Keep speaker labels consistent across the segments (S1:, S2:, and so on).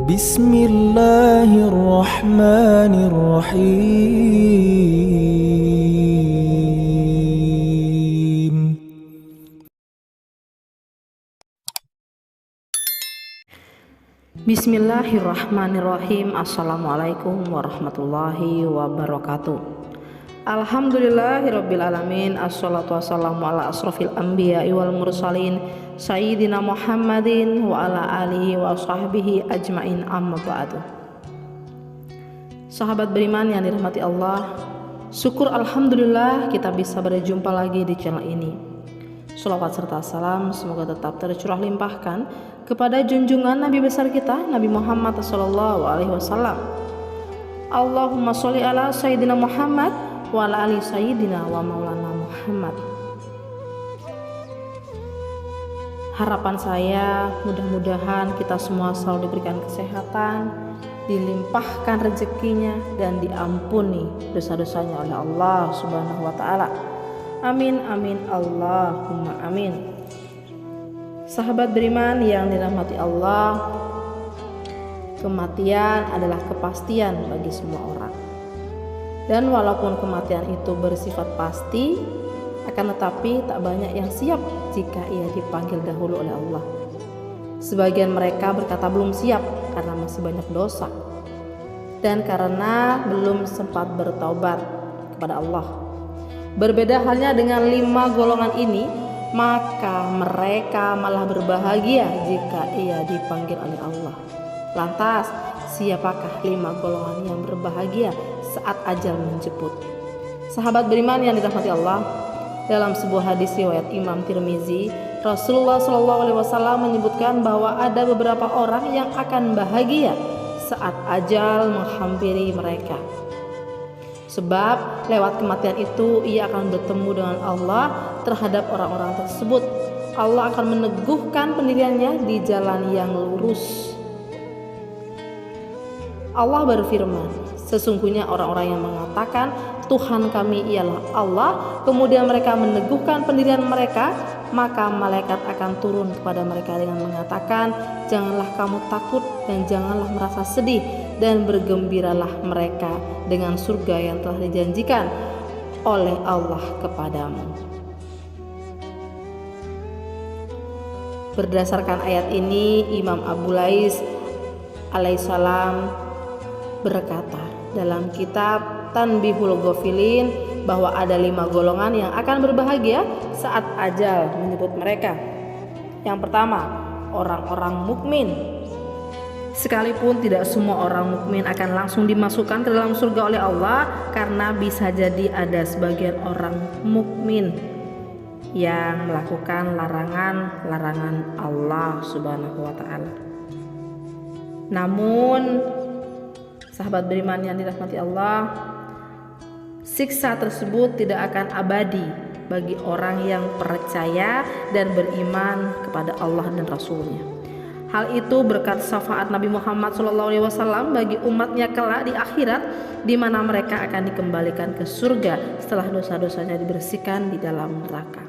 S1: Bismillahirrahmanirrahim.
S2: Bismillahirrahmanirrahim. Assalamualaikum warahmatullahi wabarakatuh. Alhamdulillahirabbil alamin. Assalatu wassalamu ala asrofil anbiya'i wal mursalin sayyidina Muhammadin wa ala alihi wa sahbihi ajmain, amma ba'du. Sahabat beriman yang dirahmati Allah, syukur alhamdulillah kita bisa berjumpa lagi di channel ini. Sholawat serta salam semoga tetap tercurah limpahkan kepada junjungan Nabi besar kita, Nabi Muhammad SAW. Allahumma sholli ala Sayyidina Muhammad wa ala ali Sayyidina wa maulana Muhammad. Harapan saya mudah-mudahan kita semua selalu diberikan kesehatan, dilimpahkan rezekinya, dan diampuni dosa-dosanya oleh Allah Subhanahu wa ta'ala. Amin amin Allahumma amin. Sahabat beriman yang dirahmati Allah, kematian adalah kepastian bagi semua orang. Dan walaupun kematian itu bersifat pasti, akan tetapi tak banyak yang siap jika ia dipanggil dahulu oleh Allah. Sebagian mereka berkata belum siap karena masih banyak dosa dan karena belum sempat bertaubat kepada Allah. Berbeda halnya dengan 5 golongan ini, maka mereka malah berbahagia jika ia dipanggil oleh Allah. Lantas, siapakah 5 golongan yang berbahagia saat ajal menjemput? Sahabat beriman yang dirahmati Allah, dalam sebuah hadis riwayat Imam Tirmizi, Rasulullah SAW menyebutkan bahwa ada beberapa orang yang akan bahagia saat ajal menghampiri mereka. Sebab lewat kematian itu ia akan bertemu dengan Allah terhadap orang-orang tersebut. Allah akan meneguhkan pendiriannya di jalan yang lurus. Allah berfirman, sesungguhnya orang-orang yang mengatakan Tuhan kami ialah Allah, kemudian mereka meneguhkan pendirian mereka, maka malaikat akan turun kepada mereka dengan mengatakan, janganlah kamu takut dan janganlah merasa sedih, dan bergembiralah mereka dengan surga yang telah dijanjikan oleh Allah kepadamu. Berdasarkan ayat ini, Imam Abu Lais alaihissalam berkata dalam kitab Tanbihul Ghafilin bahwa ada 5 golongan yang akan berbahagia saat ajal menyebut mereka. Yang pertama, orang-orang mukmin. Sekalipun tidak semua orang mukmin akan langsung dimasukkan ke dalam surga oleh Allah, karena bisa jadi ada sebagian orang mukmin yang melakukan larangan-larangan Allah Subhanahu wa ta'ala. Namun sahabat beriman yang dirahmati Allah, siksa tersebut tidak akan abadi bagi orang yang percaya dan beriman kepada Allah dan Rasul-Nya. Hal itu berkat syafaat Nabi Muhammad SAW bagi umatnya kelak di akhirat, di mana mereka akan dikembalikan ke surga setelah dosa-dosanya dibersihkan di dalam neraka.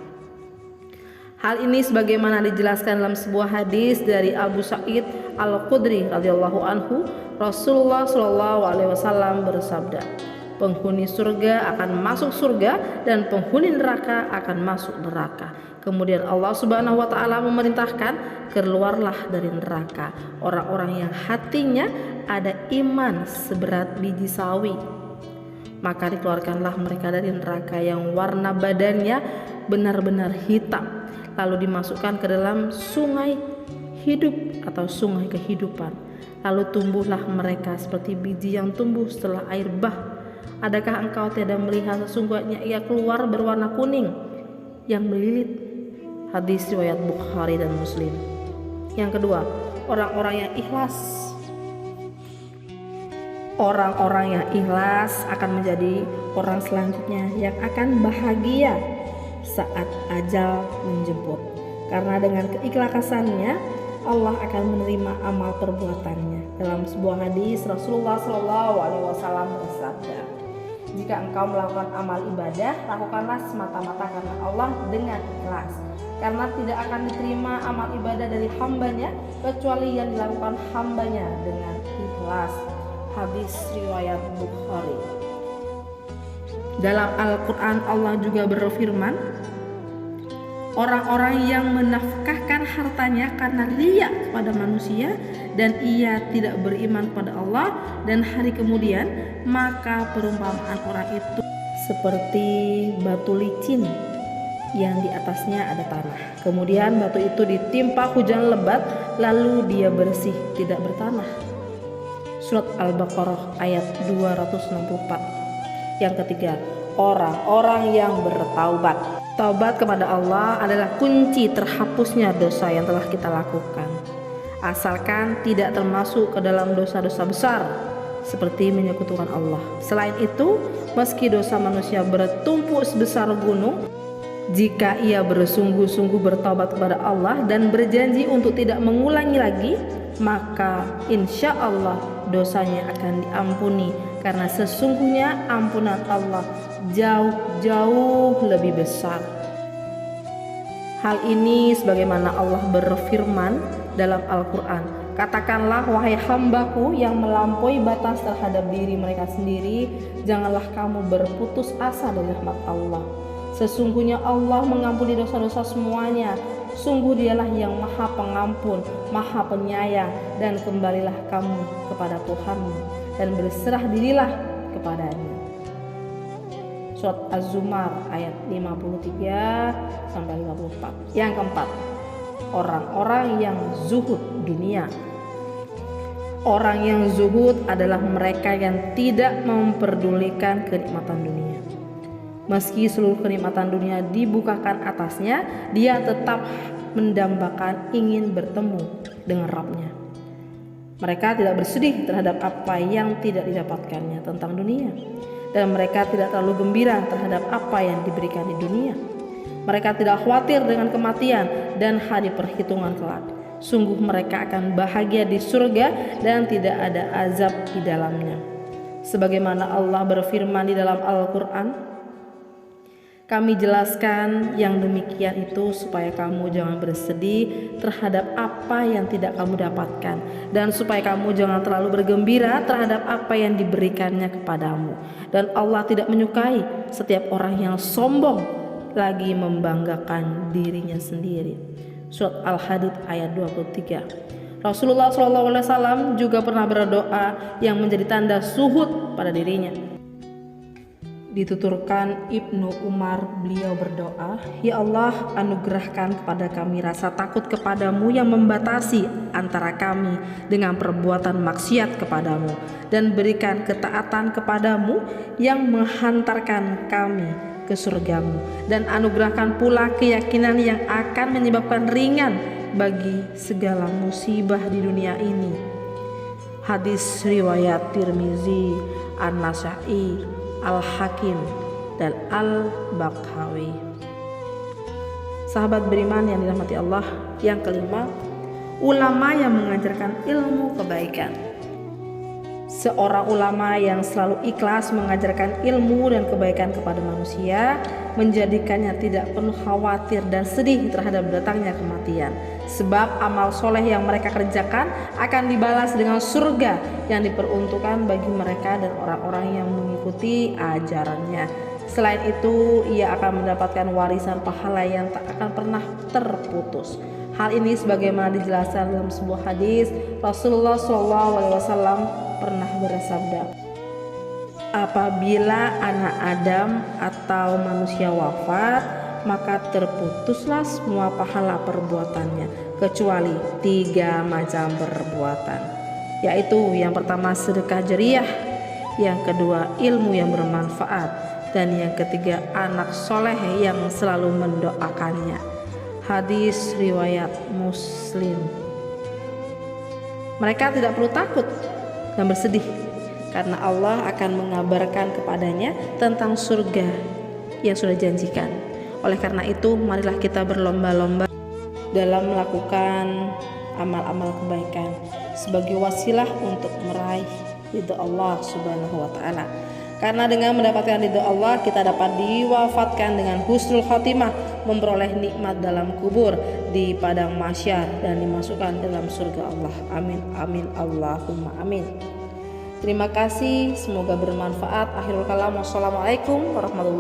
S2: Hal ini sebagaimana dijelaskan dalam sebuah hadis dari Abu Sa'id Al-Khudri radhiyallahu anhu, Rasulullah SAW bersabda, penghuni surga akan masuk surga dan penghuni neraka akan masuk neraka. Kemudian Allah Subhanahu wa ta'ala memerintahkan, keluarlah dari neraka orang-orang yang hatinya ada iman seberat biji sawi. Maka dikeluarkanlah mereka dari neraka yang warna badannya benar-benar hitam, lalu dimasukkan ke dalam sungai hidup atau sungai kehidupan. Lalu tumbuhlah mereka seperti biji yang tumbuh setelah air bah. Adakah engkau tidak melihat sesungguhnya ia keluar berwarna kuning yang melilit? Hadis riwayat Bukhari dan Muslim. Yang kedua, orang-orang yang ikhlas. Orang-orang yang ikhlas akan menjadi orang selanjutnya yang akan bahagia saat ajal menjemput. Karena dengan keikhlasannya Allah akan menerima amal perbuatannya. Dalam sebuah hadis Rasulullah SAW bersabda, jika engkau melakukan amal ibadah, lakukanlah semata-mata karena Allah dengan ikhlas. karena tidak akan diterima amal ibadah dari hambanya kecuali yang dilakukan hambanya dengan ikhlas. Hadis riwayat Bukhari. Dalam Al-Quran Allah juga berfirman, orang-orang yang menafkahkan hartanya karena riya kepada manusia dan ia tidak beriman pada Allah dan hari kemudian, maka perumpamaan orang itu seperti batu licin yang di atasnya ada tanah. Kemudian batu itu ditimpa hujan lebat, lalu dia bersih, tidak bertanah. Surat Al-Baqarah ayat 264. Yang ketiga, orang-orang yang bertaubat. Taubat kepada Allah adalah kunci terhapusnya dosa yang telah kita lakukan, asalkan tidak termasuk ke dalam dosa-dosa besar seperti menyekutukan Allah. Selain itu, meski dosa manusia bertumpuk sebesar gunung, jika ia bersungguh-sungguh bertaubat kepada Allah dan berjanji untuk tidak mengulangi lagi, maka insya Allah dosanya akan diampuni, karena sesungguhnya ampunan Allah jauh-jauh lebih besar. Hal ini sebagaimana Allah berfirman dalam Al-Quran, katakanlah wahai hambaku yang melampaui batas terhadap diri mereka sendiri, janganlah kamu berputus asa dari rahmat Allah. Sesungguhnya Allah mengampuni dosa-dosa semuanya. Sungguh dialah yang maha pengampun, maha penyayang, dan kembalilah kamu kepada Tuhanmu dan berserah dirilah kepadanya. Surat Az-Zumar ayat 53-54. Yang keempat, orang-orang yang zuhud dunia. Orang yang zuhud adalah mereka yang tidak memperdulikan kenikmatan dunia. Meski seluruh kenikmatan dunia dibukakan atasnya, dia tetap mendambakan ingin bertemu dengan Rabb-Nya. Mereka tidak bersedih terhadap apa yang tidak didapatkannya tentang dunia, dan mereka tidak terlalu gembira terhadap apa yang diberikan di dunia. Mereka tidak khawatir dengan kematian dan hari perhitungan kelak. Sungguh mereka akan bahagia di surga dan tidak ada azab di dalamnya. Sebagaimana Allah berfirman di dalam Al-Quran, kami jelaskan yang demikian itu supaya kamu jangan bersedih terhadap apa yang tidak kamu dapatkan, dan supaya kamu jangan terlalu bergembira terhadap apa yang diberikannya kepadamu. Dan Allah tidak menyukai setiap orang yang sombong lagi membanggakan dirinya sendiri. Surat Al-Hadid ayat 23. Rasulullah SAW juga pernah berdoa yang menjadi tanda suhud pada dirinya. Dituturkan Ibnu Umar, beliau berdoa, ya Allah, anugerahkan kepada kami rasa takut kepadamu yang membatasi antara kami dengan perbuatan maksiat kepadamu, dan berikan ketaatan kepadamu yang menghantarkan kami ke surgamu, dan anugerahkan pula keyakinan yang akan menyebabkan ringan bagi segala musibah di dunia ini. Hadis riwayat Tirmizi, An-Nasa'i, Al-Hakim, dan Al-Bakhawi. Sahabat beriman yang dirahmati Allah, yang kelima, ulama yang mengajarkan ilmu kebaikan. Seorang ulama yang selalu ikhlas mengajarkan ilmu dan kebaikan kepada manusia, menjadikannya tidak penuh khawatir dan sedih terhadap datangnya kematian. Sebab amal soleh yang mereka kerjakan akan dibalas dengan surga yang diperuntukkan bagi mereka dan orang-orang yang mengikuti ajarannya. Selain itu, ia akan mendapatkan warisan pahala yang tak akan pernah terputus. Hal ini sebagaimana dijelaskan dalam sebuah hadis, Rasulullah SAW pernah bersabda, apabila anak Adam atau manusia wafat, maka terputuslah semua pahala perbuatannya, kecuali 3 macam perbuatan, yaitu yang pertama sedekah jariyah, yang kedua ilmu yang bermanfaat, dan yang ketiga anak soleh yang selalu mendoakannya. Hadis riwayat Muslim. Mereka tidak perlu takut dan bersedih, karena Allah akan mengabarkan kepadanya tentang surga yang sudah janjikan. Oleh karena itu, marilah kita berlomba-lomba dalam melakukan amal-amal kebaikan sebagai wasilah untuk meraih ridha Allah Subhanahu wa taala. Karena dengan mendapatkan ridho Allah, kita dapat diwafatkan dengan husnul khotimah, memperoleh nikmat dalam kubur, di padang mahsyar, dan dimasukkan dalam surga Allah. Amin amin Allahumma amin. Terima kasih, semoga bermanfaat. Akhirul kalam, wassalamualaikum warahmatullahi